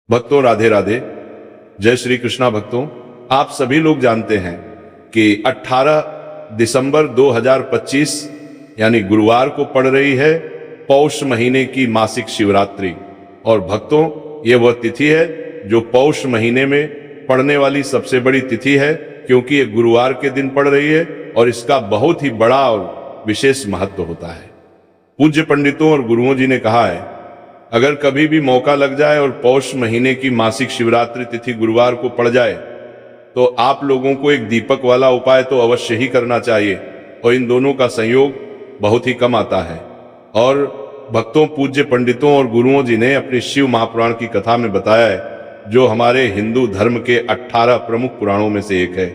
भक्तों राधे राधे, जय श्री कृष्णा। भक्तों, आप सभी लोग जानते हैं कि 18 दिसंबर 2025 यानी गुरुवार को पड़ रही है पौष महीने की मासिक शिवरात्रि। और भक्तों, ये वह तिथि है जो पौष महीने में पड़ने वाली सबसे बड़ी तिथि है, क्योंकि ये गुरुवार के दिन पड़ रही है और इसका बहुत ही बड़ा और विशेष महत्व होता है। पूज्य पंडितों और गुरुओं जी ने कहा है, अगर कभी भी मौका लग जाए और पौष महीने की मासिक शिवरात्रि तिथि गुरुवार को पड़ जाए तो आप लोगों को एक दीपक वाला उपाय तो अवश्य ही करना चाहिए, और इन दोनों का संयोग बहुत ही कम आता है। और भक्तों, पूज्य पंडितों और गुरुओं जी ने अपने शिव महापुराण की कथा में बताया है, जो हमारे हिंदू धर्म के 18 प्रमुख पुराणों में से एक है।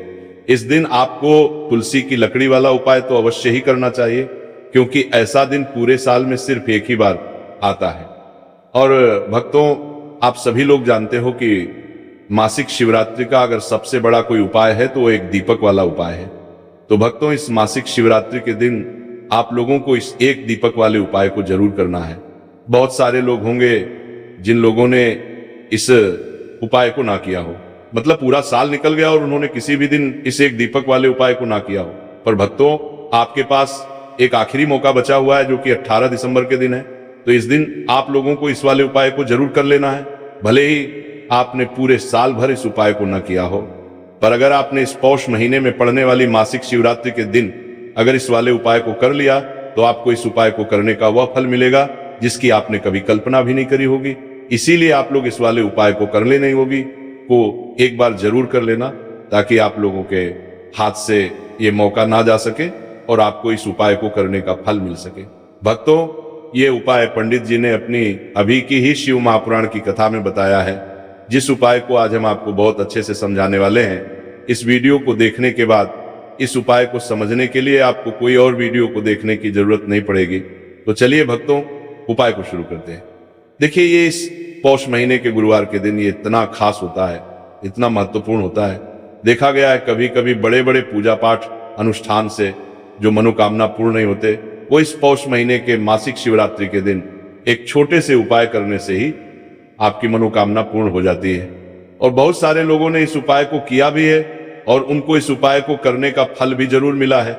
इस दिन आपको तुलसी की लकड़ी वाला उपाय तो अवश्य ही करना चाहिए, क्योंकि ऐसा दिन पूरे साल में सिर्फ एक ही बार आता है। और भक्तों, आप सभी लोग जानते हो कि मासिक शिवरात्रि का अगर सबसे बड़ा कोई उपाय है तो वो एक दीपक वाला उपाय है। तो भक्तों, इस मासिक शिवरात्रि के दिन आप लोगों को इस एक दीपक वाले उपाय को जरूर करना है। बहुत सारे लोग होंगे जिन लोगों ने इस उपाय को ना किया हो, मतलब पूरा साल निकल गया और उन्होंने किसी भी दिन इस एक दीपक वाले उपाय को ना किया हो। पर भक्तों, आपके पास एक आखिरी मौका बचा हुआ है जो कि 18 दिसंबर के दिन है। तो इस दिन आप लोगों को इस वाले उपाय को जरूर कर लेना है, भले ही आपने पूरे साल भर इस उपाय को न किया हो। पर अगर आपने इस पौष महीने में पड़ने वाली मासिक शिवरात्रि के दिन अगर इस वाले उपाय को कर लिया तो आपको इस उपाय को करने का वह फल मिलेगा जिसकी आपने कभी कल्पना भी नहीं करी होगी। इसीलिए आप लोग इस वाले उपाय को कर लेनी होगी, को एक बार जरूर कर लेना, ताकि आप लोगों के हाथ से ये मौका ना जा सके और आपको इस उपाय को करने का फल मिल सके। भक्तों, ये उपाय पंडित जी ने अपनी अभी की ही शिव महापुराण की कथा में बताया है, जिस उपाय को आज हम आपको बहुत अच्छे से समझाने वाले हैं। इस वीडियो को देखने के बाद इस उपाय को समझने के लिए आपको कोई और वीडियो को देखने की जरूरत नहीं पड़ेगी। तो चलिए भक्तों, उपाय को शुरू करते हैं। देखिए, ये इस पौष महीने के गुरुवार के दिन ये इतना खास होता है, इतना महत्वपूर्ण होता है। देखा गया है कभी कभी बड़े बड़े पूजा पाठ अनुष्ठान से जो मनोकामना पूर्ण नहीं होते, वो इस पौष महीने के मासिक शिवरात्रि के दिन एक छोटे से उपाय करने से ही आपकी मनोकामना पूर्ण हो जाती है। और बहुत सारे लोगों ने इस उपाय को किया भी है और उनको इस उपाय को करने का फल भी जरूर मिला है।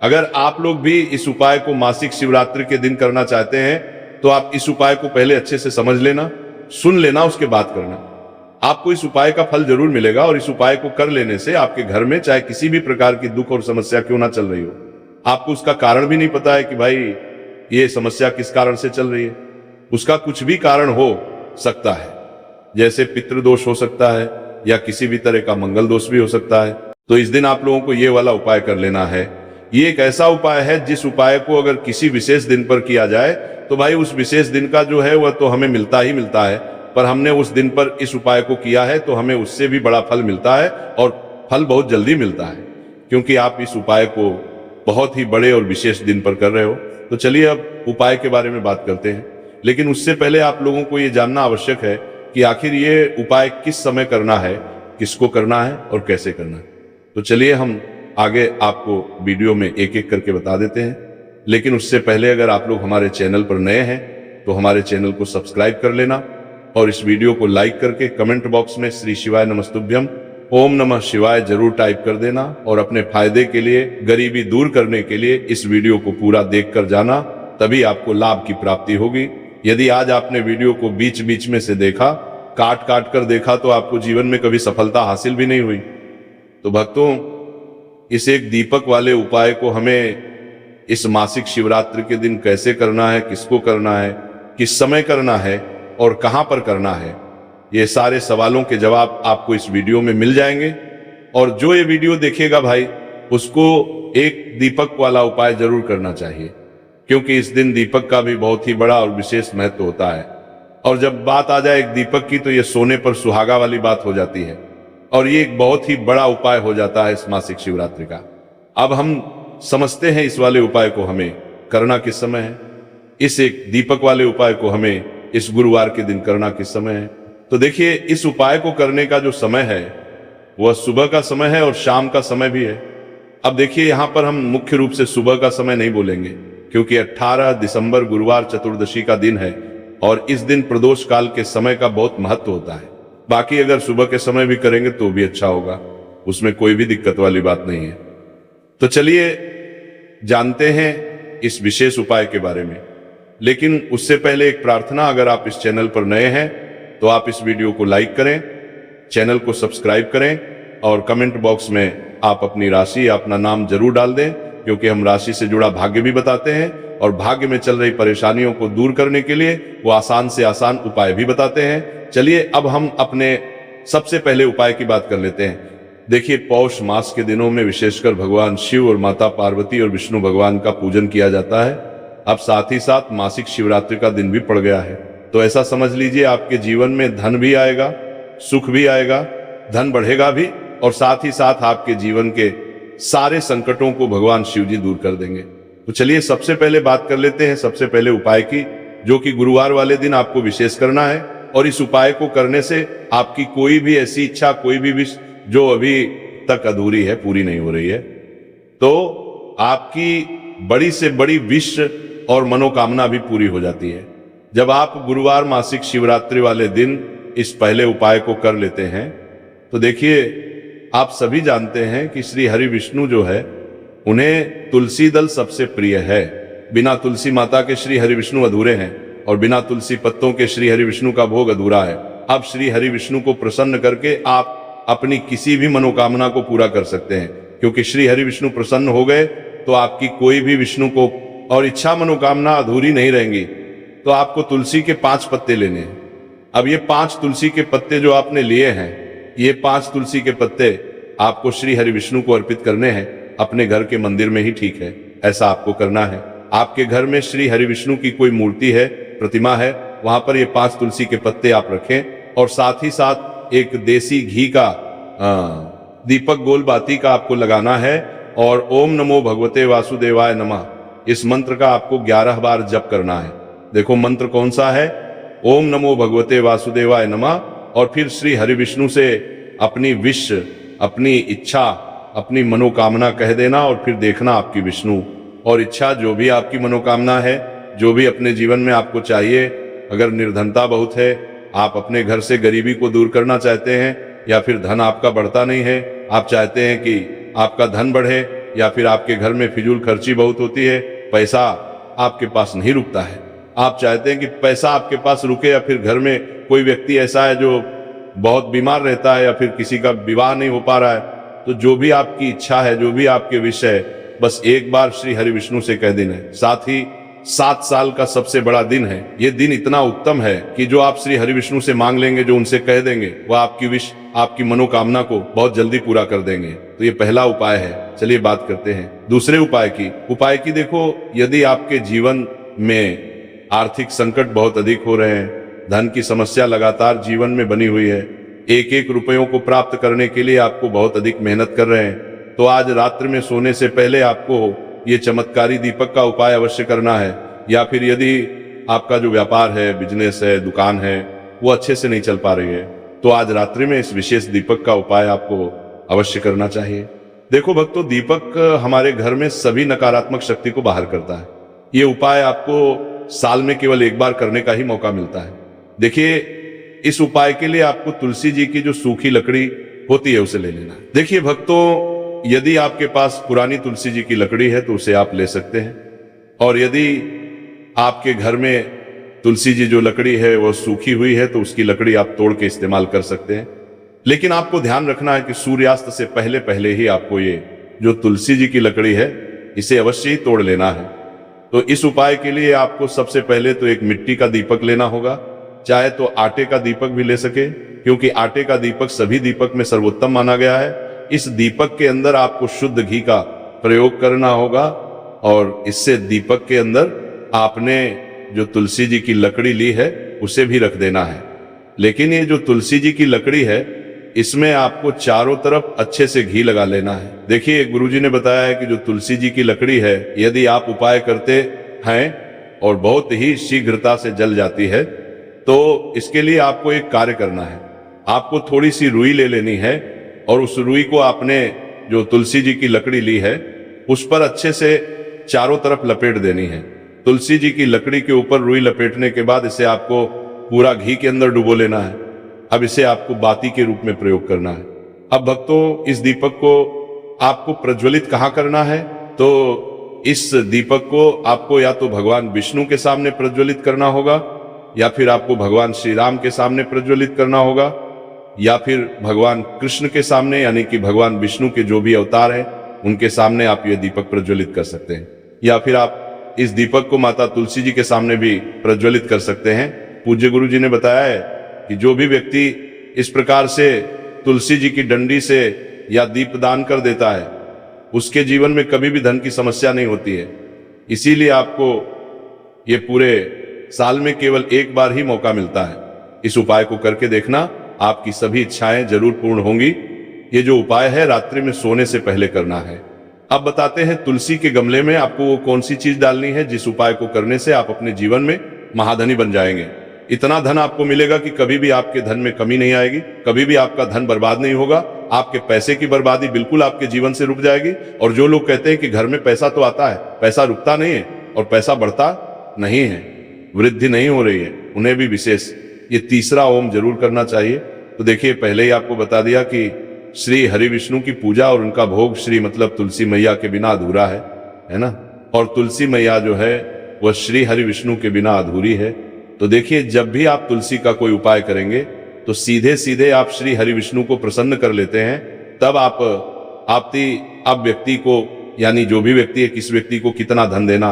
अगर आप लोग भी इस उपाय को मासिक शिवरात्रि के दिन करना चाहते हैं तो आप इस उपाय को पहले अच्छे से समझ लेना, सुन लेना, उसके बाद करना। आपको इस उपाय का फल जरूर मिलेगा। और इस उपाय को कर लेने से आपके घर में चाहे किसी भी प्रकार की दुख और समस्या क्यों ना चल रही हो, आपको उसका कारण भी नहीं पता है कि भाई ये समस्या किस कारण से चल रही है, उसका कुछ भी कारण हो सकता है। जैसे पितृदोष हो सकता है या किसी भी तरह का मंगल दोष भी हो सकता है। तो इस दिन आप लोगों को ये वाला उपाय कर लेना है। ये एक ऐसा उपाय है जिस उपाय को अगर किसी विशेष दिन पर किया जाए तो भाई उस विशेष दिन का जो है वह तो हमें मिलता ही मिलता है। पर हमने उस दिन पर इस उपाय को किया है तो हमें उससे भी बड़ा फल मिलता है, और फल बहुत जल्दी मिलता है, क्योंकि आप इस उपाय को बहुत ही बड़े और विशेष दिन पर कर रहे हो। तो चलिए अब उपाय के बारे में बात करते हैं। लेकिन उससे पहले आप लोगों को ये जानना आवश्यक है कि आखिर ये उपाय किस समय करना है, किसको करना है और कैसे करना है। तो चलिए हम आगे आपको वीडियो में एक एक करके बता देते हैं। लेकिन उससे पहले अगर आप लोग हमारे चैनल पर नए हैं तो हमारे चैनल को सब्सक्राइब कर लेना, और इस वीडियो को लाइक करके कमेंट बॉक्स में श्री शिवाय नमस्तुभ्यम ओम नमः शिवाय जरूर टाइप कर देना। और अपने फायदे के लिए, गरीबी दूर करने के लिए इस वीडियो को पूरा देख कर जाना, तभी आपको लाभ की प्राप्ति होगी। यदि आज आपने वीडियो को बीच बीच में से देखा, काट काट कर देखा, तो आपको जीवन में कभी सफलता हासिल भी नहीं हुई। तो भक्तों, इस एक दीपक वाले उपाय को हमें इस मासिक शिवरात्रि के दिन कैसे करना है, किसको करना है, किस समय करना है और कहां पर करना है, ये सारे सवालों के जवाब आपको इस वीडियो में मिल जाएंगे। और जो ये वीडियो देखेगा भाई, उसको एक दीपक वाला उपाय जरूर करना चाहिए, क्योंकि इस दिन दीपक का भी बहुत ही बड़ा और विशेष महत्व होता है। और जब बात आ जाए एक दीपक की, तो ये सोने पर सुहागा वाली बात हो जाती है, और ये एक बहुत ही बड़ा उपाय हो जाता है इस मासिक शिवरात्रि का। अब हम समझते हैं इस वाले उपाय को हमें करना किस समय है। इस एक दीपक वाले उपाय को हमें इस गुरुवार के दिन करना किस समय है। तो देखिए, इस उपाय को करने का जो समय है वह सुबह का समय है और शाम का समय भी है। अब देखिए, यहां पर हम मुख्य रूप से सुबह का समय नहीं बोलेंगे, क्योंकि 18 दिसंबर गुरुवार चतुर्दशी का दिन है और इस दिन प्रदोष काल के समय का बहुत महत्व होता है। बाकी अगर सुबह के समय भी करेंगे तो भी अच्छा होगा, उसमें कोई भी दिक्कत वाली बात नहीं है। तो चलिए जानते हैं इस विशेष उपाय के बारे में। लेकिन उससे पहले एक प्रार्थना, अगर आप इस चैनल पर नए हैं तो आप इस वीडियो को लाइक करें, चैनल को सब्सक्राइब करें और कमेंट बॉक्स में आप अपनी राशि या अपना नाम जरूर डाल दें, क्योंकि हम राशि से जुड़ा भाग्य भी बताते हैं और भाग्य में चल रही परेशानियों को दूर करने के लिए वो आसान से आसान उपाय भी बताते हैं। चलिए अब हम अपने सबसे पहले उपाय की बात कर लेते हैं। देखिए, पौष मास के दिनों में विशेषकर भगवान शिव और माता पार्वती और विष्णु भगवान का पूजन किया जाता है। अब साथ ही साथ मासिक शिवरात्रि का दिन भी पड़ गया है, तो ऐसा समझ लीजिए आपके जीवन में धन भी आएगा, सुख भी आएगा, धन बढ़ेगा भी और साथ ही साथ आपके जीवन के सारे संकटों को भगवान शिव जी दूर कर देंगे। तो चलिए सबसे पहले बात कर लेते हैं सबसे पहले उपाय की, जो कि गुरुवार वाले दिन आपको विशेष करना है। और इस उपाय को करने से आपकी कोई भी ऐसी इच्छा, कोई भी विश जो अभी तक अधूरी है, पूरी नहीं हो रही है, तो आपकी बड़ी से बड़ी विश और मनोकामना भी पूरी हो जाती है। जब आप गुरुवार मासिक शिवरात्रि वाले दिन इस पहले उपाय को कर लेते हैं तो देखिए, आप सभी जानते हैं कि श्री हरि विष्णु जो है उन्हें तुलसी दल सबसे प्रिय है। बिना तुलसी माता के श्री हरि विष्णु अधूरे हैं और बिना तुलसी पत्तों के श्री हरि विष्णु का भोग अधूरा है। अब श्री हरि विष्णु को प्रसन्न करके आप अपनी किसी भी मनोकामना को पूरा कर सकते हैं, क्योंकि श्री हरि विष्णु प्रसन्न हो गए तो आपकी कोई भी विष्णु को और इच्छा मनोकामना अधूरी नहीं रहेंगी। तो आपको तुलसी के 5 पत्ते लेने हैं। अब ये 5 तुलसी के पत्ते जो आपने लिए हैं, ये 5 तुलसी के पत्ते आपको श्री हरि विष्णु को अर्पित करने हैं। अपने घर के मंदिर में ही ठीक है, ऐसा आपको करना है। आपके घर में श्री हरि विष्णु की कोई मूर्ति है, प्रतिमा है, वहां पर ये 5 तुलसी के पत्ते आप रखें और साथ ही साथ एक देसी घी का दीपक गोल बाती का आपको लगाना है और ओम नमो भगवते वासुदेवाय नमः इस मंत्र का आपको 11 बार जप करना है। देखो मंत्र कौन सा है, ओम नमो भगवते वासुदेवाय नमः, और फिर श्री हरि विष्णु से अपनी विश, अपनी इच्छा, अपनी मनोकामना कह देना और फिर देखना आपकी विष्णु और इच्छा, जो भी आपकी मनोकामना है, जो भी अपने जीवन में आपको चाहिए। अगर निर्धनता बहुत है, आप अपने घर से गरीबी को दूर करना चाहते हैं, या फिर धन आपका बढ़ता नहीं है, आप चाहते हैं कि आपका धन बढ़े, या फिर आपके घर में फिजूल खर्ची बहुत होती है, पैसा आपके पास नहीं रुकता है, आप चाहते हैं कि पैसा आपके पास रुके, या फिर घर में कोई व्यक्ति ऐसा है जो बहुत बीमार रहता है, या फिर किसी का विवाह नहीं हो पा रहा है, तो जो भी आपकी इच्छा है, जो भी आपके विषय है, बस एक बार श्री हरि विष्णु से कह देना है। साथ ही 7 साल का सबसे बड़ा दिन है। ये दिन इतना उत्तम है कि जो आप श्री हरि विष्णु से मांग लेंगे, जो उनसे कह देंगे, वह आपकी विश, आपकी मनोकामना को बहुत जल्दी पूरा कर देंगे। तो ये पहला उपाय है। चलिए बात करते हैं दूसरे उपाय की। देखो, यदि आपके जीवन में आर्थिक संकट बहुत अधिक हो रहे हैं, धन की समस्या लगातार जीवन में बनी हुई है, एक एक रुपयों को प्राप्त करने के लिए आपको बहुत अधिक मेहनत कर रहे हैं, तो आज रात्रि में सोने से पहले आपको ये चमत्कारी दीपक का उपाय अवश्य करना है। या फिर यदि आपका जो व्यापार है, बिजनेस है, दुकान है, वो अच्छे से नहीं चल पा रही है, तो आज रात्रि में इस विशेष दीपक का उपाय आपको अवश्य करना चाहिए। देखो भक्तों, दीपक हमारे घर में सभी नकारात्मक शक्ति को बाहर करता है। ये उपाय आपको साल में केवल एक बार करने का ही मौका मिलता है। देखिए, इस उपाय के लिए आपको तुलसी जी की जो सूखी लकड़ी होती है उसे ले लेना है। देखिए भक्तों, यदि आपके पास पुरानी तुलसी जी की लकड़ी है तो उसे आप ले सकते हैं, और यदि आपके घर में तुलसी जी जो लकड़ी है वो सूखी हुई है तो उसकी लकड़ी आप तोड़ के इस्तेमाल कर सकते हैं। लेकिन आपको ध्यान रखना है कि सूर्यास्त से पहले पहले ही आपको ये जो तुलसी जी की लकड़ी है इसे अवश्य ही तोड़ लेना है। तो इस उपाय के लिए आपको सबसे पहले तो एक मिट्टी का दीपक लेना होगा, चाहे तो आटे का दीपक भी ले सके, क्योंकि आटे का दीपक सभी दीपक में सर्वोत्तम माना गया है। इस दीपक के अंदर आपको शुद्ध घी का प्रयोग करना होगा और इससे दीपक के अंदर आपने जो तुलसी जी की लकड़ी ली है उसे भी रख देना है। लेकिन ये जो तुलसी जी की लकड़ी है इसमें आपको चारों तरफ अच्छे से घी लगा लेना है। देखिए, गुरुजी ने बताया है कि जो तुलसी जी की लकड़ी है, यदि आप उपाय करते हैं और बहुत ही शीघ्रता से जल जाती है, तो इसके लिए आपको एक कार्य करना है। आपको थोड़ी सी रुई ले लेनी है और उस रुई को आपने जो तुलसी जी की लकड़ी ली है उस पर अच्छे से चारों तरफ लपेट देनी है। तुलसी जी की लकड़ी के ऊपर रुई लपेटने के बाद इसे आपको पूरा घी के अंदर डुबो लेना है। अब इसे आपको बाती के रूप में प्रयोग करना है। अब भक्तों, इस दीपक को आपको प्रज्वलित कहाँ करना है? तो इस दीपक को आपको या तो भगवान विष्णु के सामने प्रज्वलित करना होगा, या फिर आपको भगवान श्री राम के सामने प्रज्वलित करना होगा, या फिर भगवान कृष्ण के सामने, यानी कि भगवान विष्णु के जो भी अवतार हैं उनके सामने आप ये दीपक प्रज्वलित कर सकते हैं। या फिर आप इस दीपक को माता तुलसी जी के सामने भी प्रज्वलित कर सकते हैं। पूज्य गुरु जी ने बताया है कि जो भी व्यक्ति इस प्रकार से तुलसी जी की डंडी से या दीपदान कर देता है, उसके जीवन में कभी भी धन की समस्या नहीं होती है। इसीलिए आपको ये पूरे साल में केवल एक बार ही मौका मिलता है। इस उपाय को करके देखना, आपकी सभी इच्छाएं जरूर पूर्ण होंगी। ये जो उपाय है रात्रि में सोने से पहले करना है। अब बताते हैं तुलसी के गमले में आपको वो कौन सी चीज डालनी है जिस उपाय को करने से आप अपने जीवन में महाधनी बन जाएंगे। इतना धन आपको मिलेगा कि कभी भी आपके धन में कमी नहीं आएगी, कभी भी आपका धन बर्बाद नहीं होगा। आपके पैसे की बर्बादी बिल्कुल आपके जीवन से रुक जाएगी। और जो लोग कहते हैं कि घर में पैसा तो आता है, पैसा रुकता नहीं है और पैसा बढ़ता नहीं है, वृद्धि नहीं हो रही है, उन्हें भी विशेष ये तीसरा ओम जरूर करना चाहिए। तो देखिए, पहले ही आपको बता दिया कि श्री हरि विष्णु की पूजा और उनका भोग श्री मतलब तुलसी मैया के बिना अधूरा है ना। और तुलसी मैया जो है वह श्री हरि विष्णु के बिना अधूरी है। तो देखिए, जब भी आप तुलसी का कोई उपाय करेंगे तो सीधे सीधे आप श्री हरि विष्णु को प्रसन्न कर लेते हैं। तब आप व्यक्ति को, यानी जो भी व्यक्ति है, किस व्यक्ति को कितना धन देना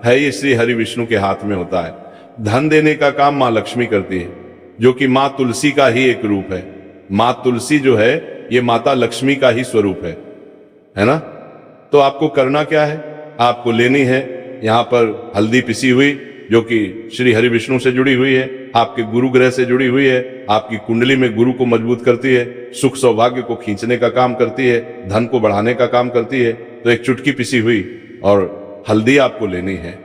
है, ये श्री हरि विष्णु के हाथ में होता है। धन देने का काम माँ लक्ष्मी करती है, जो कि माँ तुलसी का ही एक रूप है। माँ तुलसी जो है ये माता लक्ष्मी का ही स्वरूप है ना। तो आपको करना क्या है? आपको लेनी है यहाँ पर हल्दी पिसी हुई, जो कि श्री हरि विष्णु से जुड़ी हुई है, आपके गुरु ग्रह से जुड़ी हुई है, आपकी कुंडली में गुरु को मजबूत करती है, सुख सौभाग्य को खींचने का काम करती है, धन को बढ़ाने का काम करती है। तो एक चुटकी पिसी हुई और हल्दी आपको लेनी है।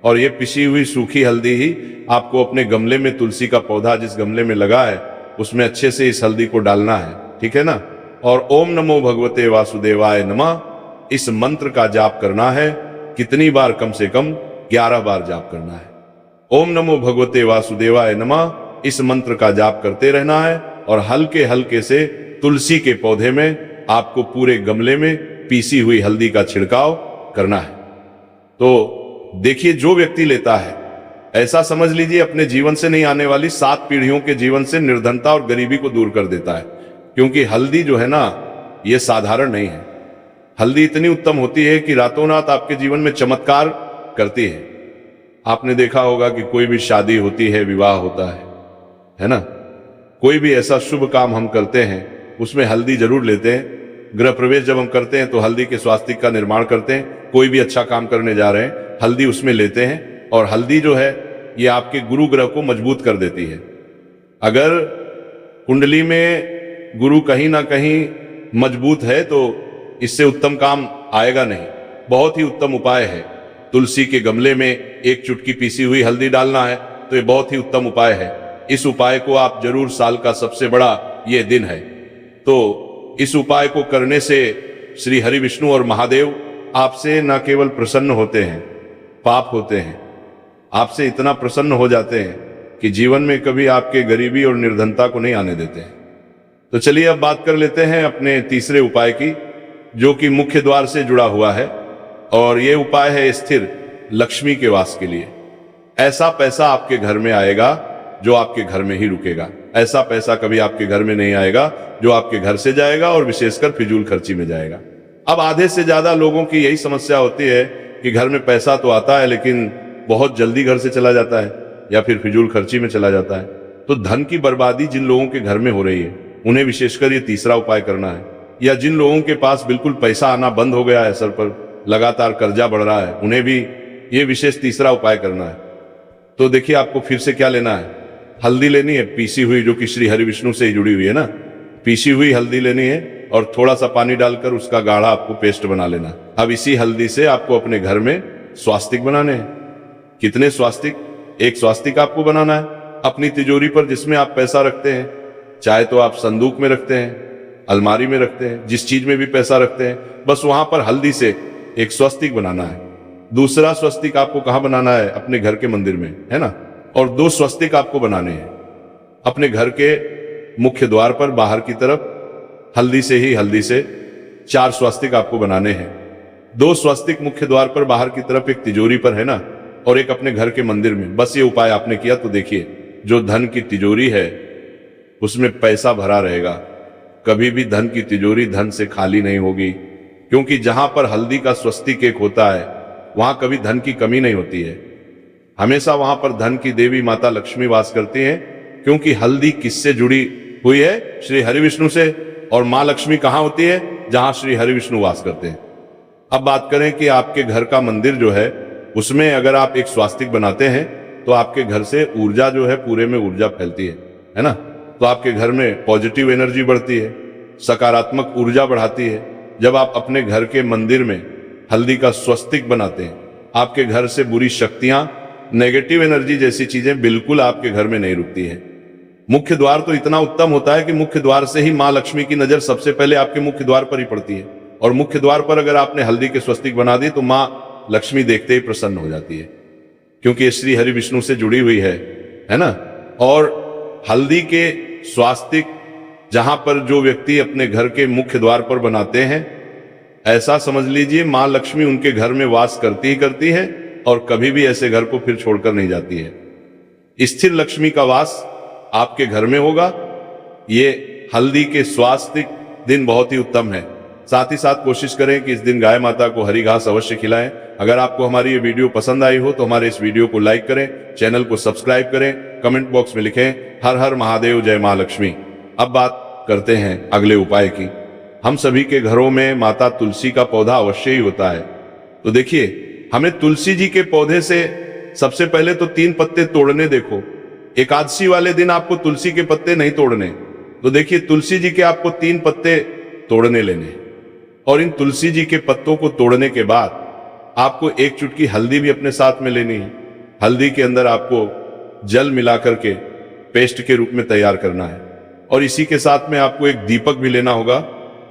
और ये पिसी हुई सूखी हल्दी ही आपको अपने गमले में, तुलसी का पौधा जिस गमले में लगा है उसमें अच्छे से इस हल्दी को डालना है, ठीक है ना। और ओम नमो भगवते वासुदेवाय नमः, इस मंत्र का जाप करना है। कितनी बार? कम से कम 11 बार जाप करना है। ओम नमो भगवते वासुदेवाय नमः, इस मंत्र का जाप करते रहना है। और हल्के हल्के से तुलसी के पौधे में आपको पूरे गमले में पीसी हुई हल्दी का छिड़काव करना है। तो देखिए, जो व्यक्ति लेता है, ऐसा समझ लीजिए अपने जीवन से नहीं आने वाली 7 पीढ़ियों के जीवन से निर्धनता और गरीबी को दूर कर देता है। क्योंकि हल्दी जो है ना, ये साधारण नहीं है। हल्दी इतनी उत्तम होती है कि रातों रात आपके जीवन में चमत्कार करती है। आपने देखा होगा कि कोई भी शादी होती है, विवाह होता है ना, कोई भी ऐसा शुभ काम हम करते हैं उसमें हल्दी जरूर लेते हैं। गृह प्रवेश जब हम करते हैं तो हल्दी के स्वास्तिक का निर्माण करते हैं। कोई भी अच्छा काम करने जा रहे हैं, हल्दी उसमें लेते हैं। और हल्दी जो है ये आपके गुरु ग्रह को मजबूत कर देती है। अगर कुंडली में गुरु कहीं ना कहीं मजबूत है तो इससे उत्तम काम आएगा नहीं। बहुत ही उत्तम उपाय है। तुलसी के गमले में एक चुटकी पीसी हुई हल्दी डालना है, तो ये बहुत ही उत्तम उपाय है। इस उपाय को आप जरूर, साल का सबसे बड़ा ये दिन है, तो इस उपाय को करने से श्री हरि विष्णु और महादेव आपसे न केवल प्रसन्न होते हैं, पाप होते हैं, आपसे इतना प्रसन्न हो जाते हैं कि जीवन में कभी आपके गरीबी और निर्धनता को नहीं आने देते हैं। तो चलिए अब बात कर लेते हैं अपने तीसरे उपाय की, जो कि मुख्य द्वार से जुड़ा हुआ है। और यह उपाय है स्थिर लक्ष्मी के वास के लिए। ऐसा पैसा आपके घर में आएगा जो आपके घर में ही रुकेगा। ऐसा पैसा कभी आपके घर में नहीं आएगा जो आपके घर से जाएगा और विशेषकर फिजूल खर्ची में जाएगा। अब आधे से ज्यादा लोगों की यही समस्या होती है कि घर में पैसा तो आता है लेकिन बहुत जल्दी घर से चला जाता है या फिर फिजूल खर्ची में चला जाता है। तो धन की बर्बादी जिन लोगों के घर में हो रही है उन्हें विशेषकर ये तीसरा उपाय करना है। या जिन लोगों के पास बिल्कुल पैसा आना बंद हो गया है, सर पर लगातार कर्जा बढ़ रहा है, उन्हें भी ये विशेष तीसरा उपाय करना है। तो देखिए, आपको फिर से क्या लेना है? हल्दी लेनी है पीसी हुई, जो कि श्री हरि विष्णु से ही जुड़ी हुई है ना। पीसी हुई हल्दी लेनी है और थोड़ा सा पानी डालकर उसका गाढ़ा आपको पेस्ट बना लेना। अब इसी हल्दी से आपको अपने घर में स्वास्तिक बनाने हैं। कितने स्वास्तिक? एक स्वास्तिक आपको बनाना है अपनी तिजोरी पर, जिसमें आप पैसा रखते हैं। चाहे तो आप संदूक में रखते हैं, अलमारी में रखते हैं, जिस चीज में भी पैसा रखते हैं, बस वहां पर हल्दी से एक स्वास्तिक बनाना है। दूसरा स्वस्तिक आपको कहां बनाना है? अपने घर के मंदिर में, है ना। और 2 स्वस्तिक आपको बनाने हैं अपने घर के मुख्य द्वार पर बाहर की तरफ, हल्दी से 4 स्वस्तिक आपको बनाने हैं। 2 स्वस्तिक मुख्य द्वार पर बाहर की तरफ, एक तिजोरी पर, है ना, और एक अपने घर के मंदिर में। बस ये उपाय आपने किया तो देखिए जो धन की तिजोरी है उसमें पैसा भरा रहेगा। कभी भी धन की तिजोरी धन से खाली नहीं होगी, क्योंकि जहां पर हल्दी का स्वस्तिक एक होता है वहां कभी धन की कमी नहीं होती है। हमेशा वहां पर धन की देवी माता लक्ष्मी वास करती हैं, क्योंकि हल्दी किससे जुड़ी हुई है? श्री हरि विष्णु से। और मां लक्ष्मी कहां होती है? जहां श्री हरि विष्णु वास करते हैं। अब बात करें कि आपके घर का मंदिर जो है उसमें अगर आप एक स्वास्तिक बनाते हैं तो आपके घर से ऊर्जा जो है, पूरे में ऊर्जा फैलती है ना। तो आपके घर में पॉजिटिव एनर्जी बढ़ती है, सकारात्मक ऊर्जा बढ़ाती है। जब आप अपने घर के मंदिर में हल्दी का स्वस्तिक बनाते हैं, आपके घर से बुरी शक्तियां, नेगेटिव एनर्जी जैसी चीजें बिल्कुल आपके घर में नहीं रुकती है। मुख्य द्वार तो इतना उत्तम होता है कि मुख्य द्वार से ही मां लक्ष्मी की नजर सबसे पहले आपके मुख्य द्वार पर ही पड़ती है। और मुख्य द्वार पर अगर आपने हल्दी के स्वस्तिक बना दी तो मां लक्ष्मी देखते ही प्रसन्न हो जाती है, क्योंकि ये श्री हरि विष्णु से जुड़ी हुई है ना। और हल्दी के स्वास्तिक जहां पर जो व्यक्ति अपने घर के मुख्य द्वार पर बनाते हैं, ऐसा समझ लीजिए मां लक्ष्मी उनके घर में वास करती ही करती है और कभी भी ऐसे घर को फिर छोड़कर नहीं जाती है। स्थिर लक्ष्मी का वास आपके घर में होगा। ये हल्दी के स्वास्तिक दिन बहुत ही उत्तम है। साथ ही साथ कोशिश करें कि इस दिन गाय माता को हरी घास अवश्य खिलाएं। अगर आपको हमारी ये वीडियो पसंद आई हो तो हमारे इस वीडियो को लाइक करें, चैनल को सब्सक्राइब करें, कमेंट बॉक्स में लिखें हर हर महादेव, जय मां लक्ष्मी। अब बात करते हैं अगले उपाय की। हम सभी के घरों में माता तुलसी का पौधा अवश्य ही होता है। तो देखिए, हमें तुलसी जी के पौधे से सबसे पहले तो 3 पत्ते तोड़ने। देखो, एकादशी वाले दिन आपको तुलसी के पत्ते नहीं तोड़ने। तो देखिए, तुलसी जी के आपको 3 पत्ते तोड़ने लेने, और इन तुलसी जी के पत्तों को तोड़ने के बाद आपको 1 चुटकी हल्दी भी अपने साथ में लेनी है। हल्दी के अंदर आपको जल मिलाकर के पेस्ट के रूप में तैयार करना है। और इसी के साथ में आपको एक दीपक भी लेना होगा।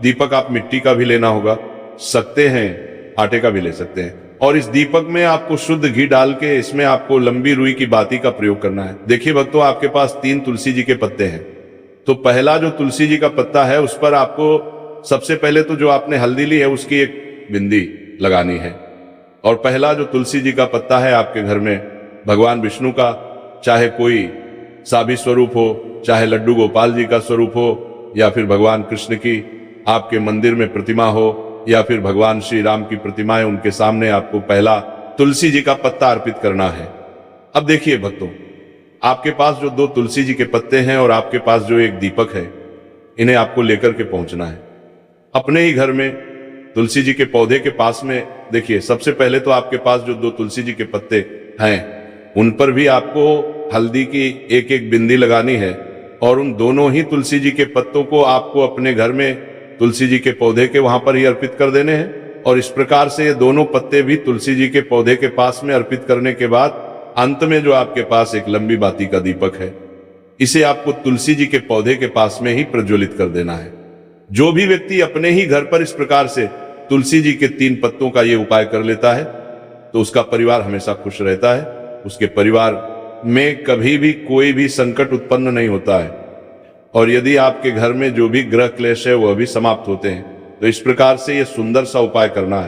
दीपक आप मिट्टी का भी लेना होगा, सकते हैं आटे का भी ले सकते हैं। और इस दीपक में आपको शुद्ध घी डाल के इसमें आपको लंबी रुई की बाती का प्रयोग करना है। देखिए भक्तों, आपके पास 3 तुलसी जी के पत्ते हैं। तो पहला जो तुलसी जी का पत्ता है उस पर आपको सबसे पहले तो जो आपने हल्दी ली है उसकी एक बिंदी लगानी है। और पहला जो तुलसी जी का पत्ता है आपके घर में भगवान विष्णु का, चाहे कोई साबी स्वरूप हो, चाहे लड्डू गोपाल जी का स्वरूप हो, या फिर भगवान कृष्ण की आपके मंदिर में प्रतिमा हो, या फिर भगवान श्री राम की प्रतिमा है, उनके सामने आपको पहला तुलसी जी का पत्ता अर्पित करना है। अब देखिए भक्तों, आपके पास जो 2 तुलसी जी के पत्ते हैं और आपके पास जो एक दीपक है, इन्हें आपको लेकर के पहुंचना है अपने ही घर में तुलसी जी के पौधे के पास में। देखिए, सबसे पहले तो आपके पास जो 2 तुलसी जी के पत्ते हैं उन पर भी आपको हल्दी की एक एक बिंदी लगानी है। और उन दोनों ही तुलसी जी के पत्तों को आपको अपने घर में तुलसी जी के पौधे के वहां पर ही अर्पित कर देने हैं। और इस प्रकार से ये दोनों पत्ते भी तुलसी जी के पौधे के पास में अर्पित करने के बाद अंत में जो आपके पास एक लंबी बाती का दीपक है, इसे आपको तुलसी जी के पौधे के पास में ही प्रज्वलित कर देना है। जो भी व्यक्ति अपने ही घर पर इस प्रकार से तुलसी जी के 3 पत्तों का ये उपाय कर लेता है तो उसका परिवार हमेशा खुश रहता है, उसके परिवार में कभी भी कोई भी संकट उत्पन्न नहीं होता है। और यदि आपके घर में जो भी ग्रह क्लेश है वह भी समाप्त होते हैं। तो इस प्रकार से ये सुंदर सा उपाय करना है।